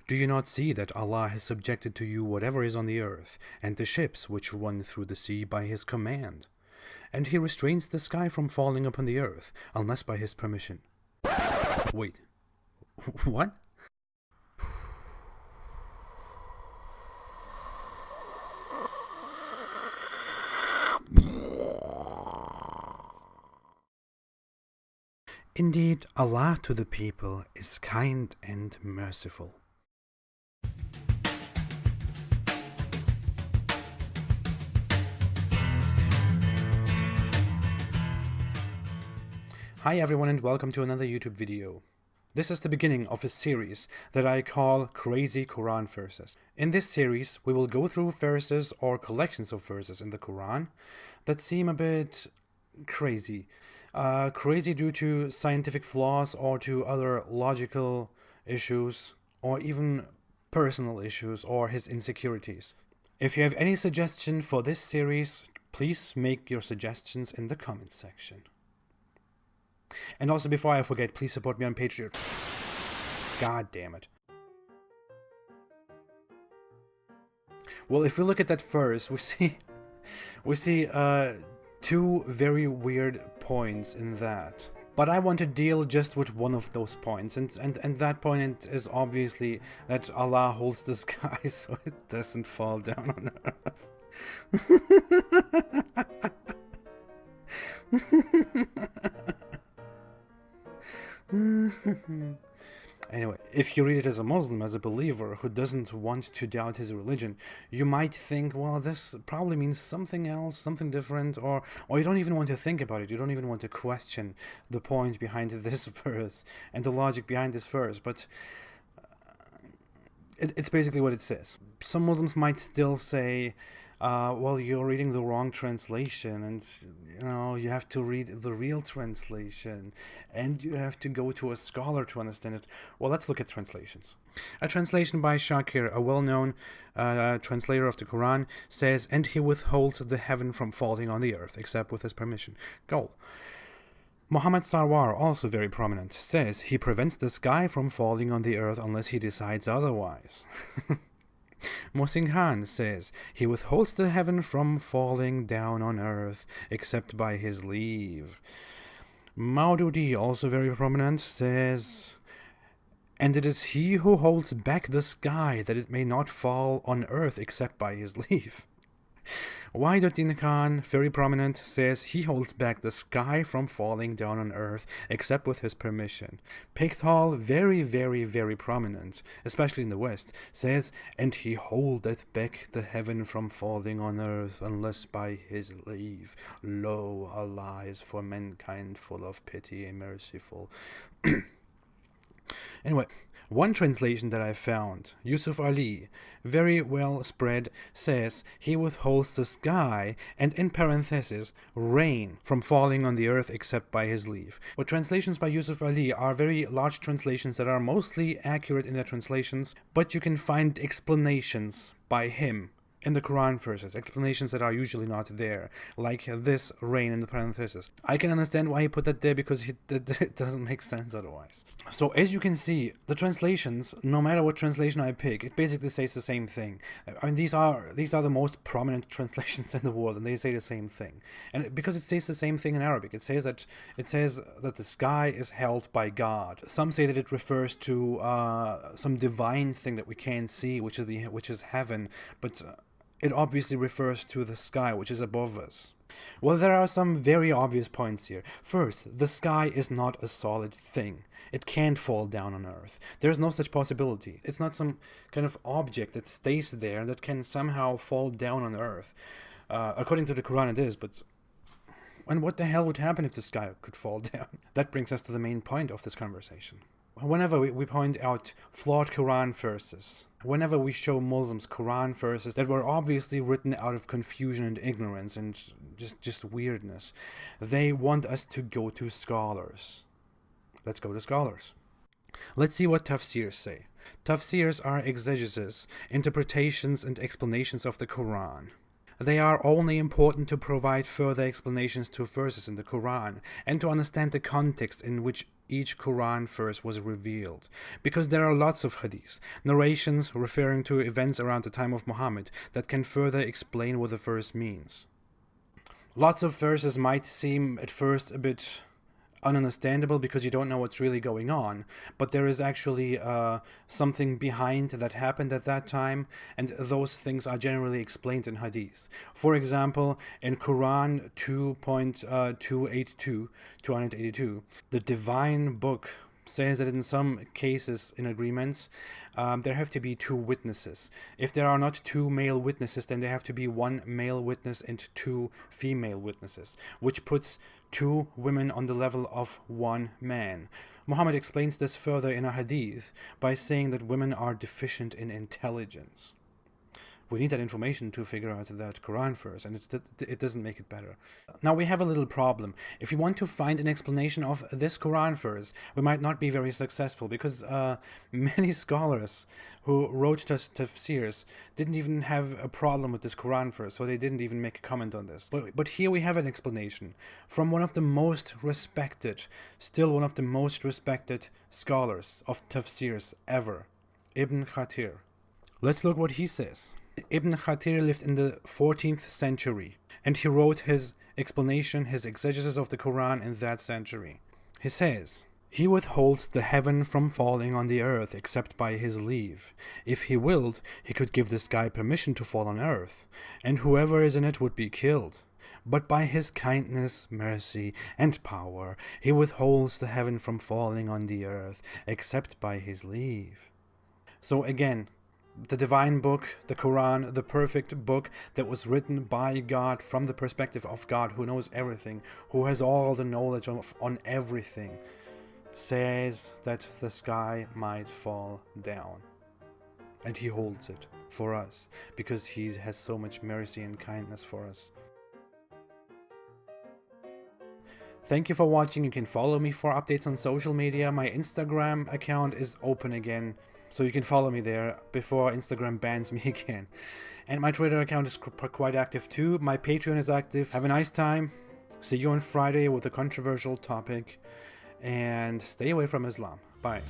Do you not see that Allah has subjected to you whatever is on the earth, and the ships which run through the sea by His command? And He restrains the sky from falling upon the earth, unless by His permission. Wait, what? Indeed, Allah to the people is kind and merciful. Hi everyone and welcome to another YouTube video. This is the beginning of a series that I call Crazy Quran Verses. In this series, we will go through verses or collections of verses in the Quran that seem a bit crazy. Crazy due to scientific flaws or to other logical issues or even personal issues or his insecurities. If you have any suggestion for this series, please make your suggestions in the comments section. And also, before I forget, please support me on Patreon. God damn it. Well, if we look at that first, we see two very weird points in that. But I want to deal just with one of those points, and that point is obviously that Allah holds the sky so it doesn't fall down on earth. Anyway, if you read it as a Muslim, as a believer who doesn't want to doubt his religion, you might think, well, this probably means something else, something different, or you don't even want to think about it. You don't even want to question the point behind this verse and the logic behind this verse, but it's basically what it says. Some Muslims might still say, well, you're reading the wrong translation, and you have to read the real translation, and you have to go to a scholar to understand it. Well, let's look at translations. A translation by Shakir, a well-known translator of the Quran, says, "And He withholds the heaven from falling on the earth, except with His permission." Goal. Muhammad Sarwar, also very prominent, says, "He prevents the sky from falling on the earth unless He decides otherwise." Mohsin Khan says, "He withholds the heaven from falling down on earth, except by His leave." Maududi, also very prominent, says, "And it is He who holds back the sky, that it may not fall on earth except by His leave." Waiduddin Khan, very prominent, says he holds back the sky from falling down on earth except with His permission. Pickthall, very, very, very prominent, especially in the West, says, "And He holdeth back the heaven from falling on earth unless by His leave. Lo, Allah is for mankind full of pity and merciful." Anyway, one translation that I found, Yusuf Ali, very well spread, says He withholds the sky and, in parentheses, rain from falling on the earth except by His leave. But translations by Yusuf Ali are very large translations that are mostly accurate in their translations, but you can find explanations by him in the Quran verses, explanations that are usually not there, like this rain in the parentheses. I can understand why he put that there, because it doesn't make sense otherwise. So as you can see, the translations, no matter what translation I pick, it basically says the same thing. I mean, these are the most prominent translations in the world, and they say the same thing. And because it says the same thing in Arabic, it says that the sky is held by God. Some say that it refers to some divine thing that we can't see, which is heaven, but it obviously refers to the sky, which is above us. Well, there are some very obvious points here. First, the sky is not a solid thing. It can't fall down on earth. There's no such possibility. It's not some kind of object that stays there that can somehow fall down on earth. According to the Quran it is, but... And what the hell would happen if the sky could fall down? That brings us to the main point of this conversation. Whenever we point out flawed Quran verses, whenever we show Muslims Quran verses that were obviously written out of confusion and ignorance and just weirdness, they want us to go to scholars. Let's go to scholars. Let's see what tafsirs say. Tafsirs are exegesis, interpretations and explanations of the Quran. They are only important to provide further explanations to verses in the Quran and to understand the context in which each Quran verse was revealed, because there are lots of hadiths, narrations referring to events around the time of Muhammad, that can further explain what the verse means. Lots of verses might seem at first a bit ununderstandable because you don't know what's really going on, but there is actually something behind that happened at that time, and those things are generally explained in hadith. For example, in Quran 2.282, the divine book says that in some cases, in agreements, there have to be 2 witnesses. If there are not 2 male witnesses, then there have to be 1 male witness and 2 female witnesses, which puts 2 women on the level of 1 man. Muhammad explains this further in a hadith by saying that women are deficient in intelligence. We need that information to figure out that Quran verse, and it doesn't make it better. Now we have a little problem. If you want to find an explanation of this Quran verse, we might not be very successful, because many scholars who wrote tafsirs didn't even have a problem with this Quran verse, so they didn't even make a comment on this. But here we have an explanation from one of the most respected, still one of the most respected scholars of tafsirs ever, Ibn Kathir. Let's look what he says. Ibn Kathir lived in the 14th century, and he wrote his explanation, his exegesis of the Quran in that century. He says, "He withholds the heaven from falling on the earth except by his leave. If he willed, he could give the sky permission to fall on earth, and whoever is in it would be killed. But by his kindness, mercy, and power, he withholds the heaven from falling on the earth except by his leave." So again, the divine book, the Quran, the perfect book that was written by God from the perspective of God, who knows everything, who has all the knowledge on everything, says that the sky might fall down. And he holds it for us because he has so much mercy and kindness for us. Thank you for watching. You can follow me for updates on social media. My Instagram account is open again, so you can follow me there before Instagram bans me again. And my Twitter account is quite active too. My Patreon is active. Have a nice time. See you on Friday with a controversial topic. And stay away from Islam. Bye.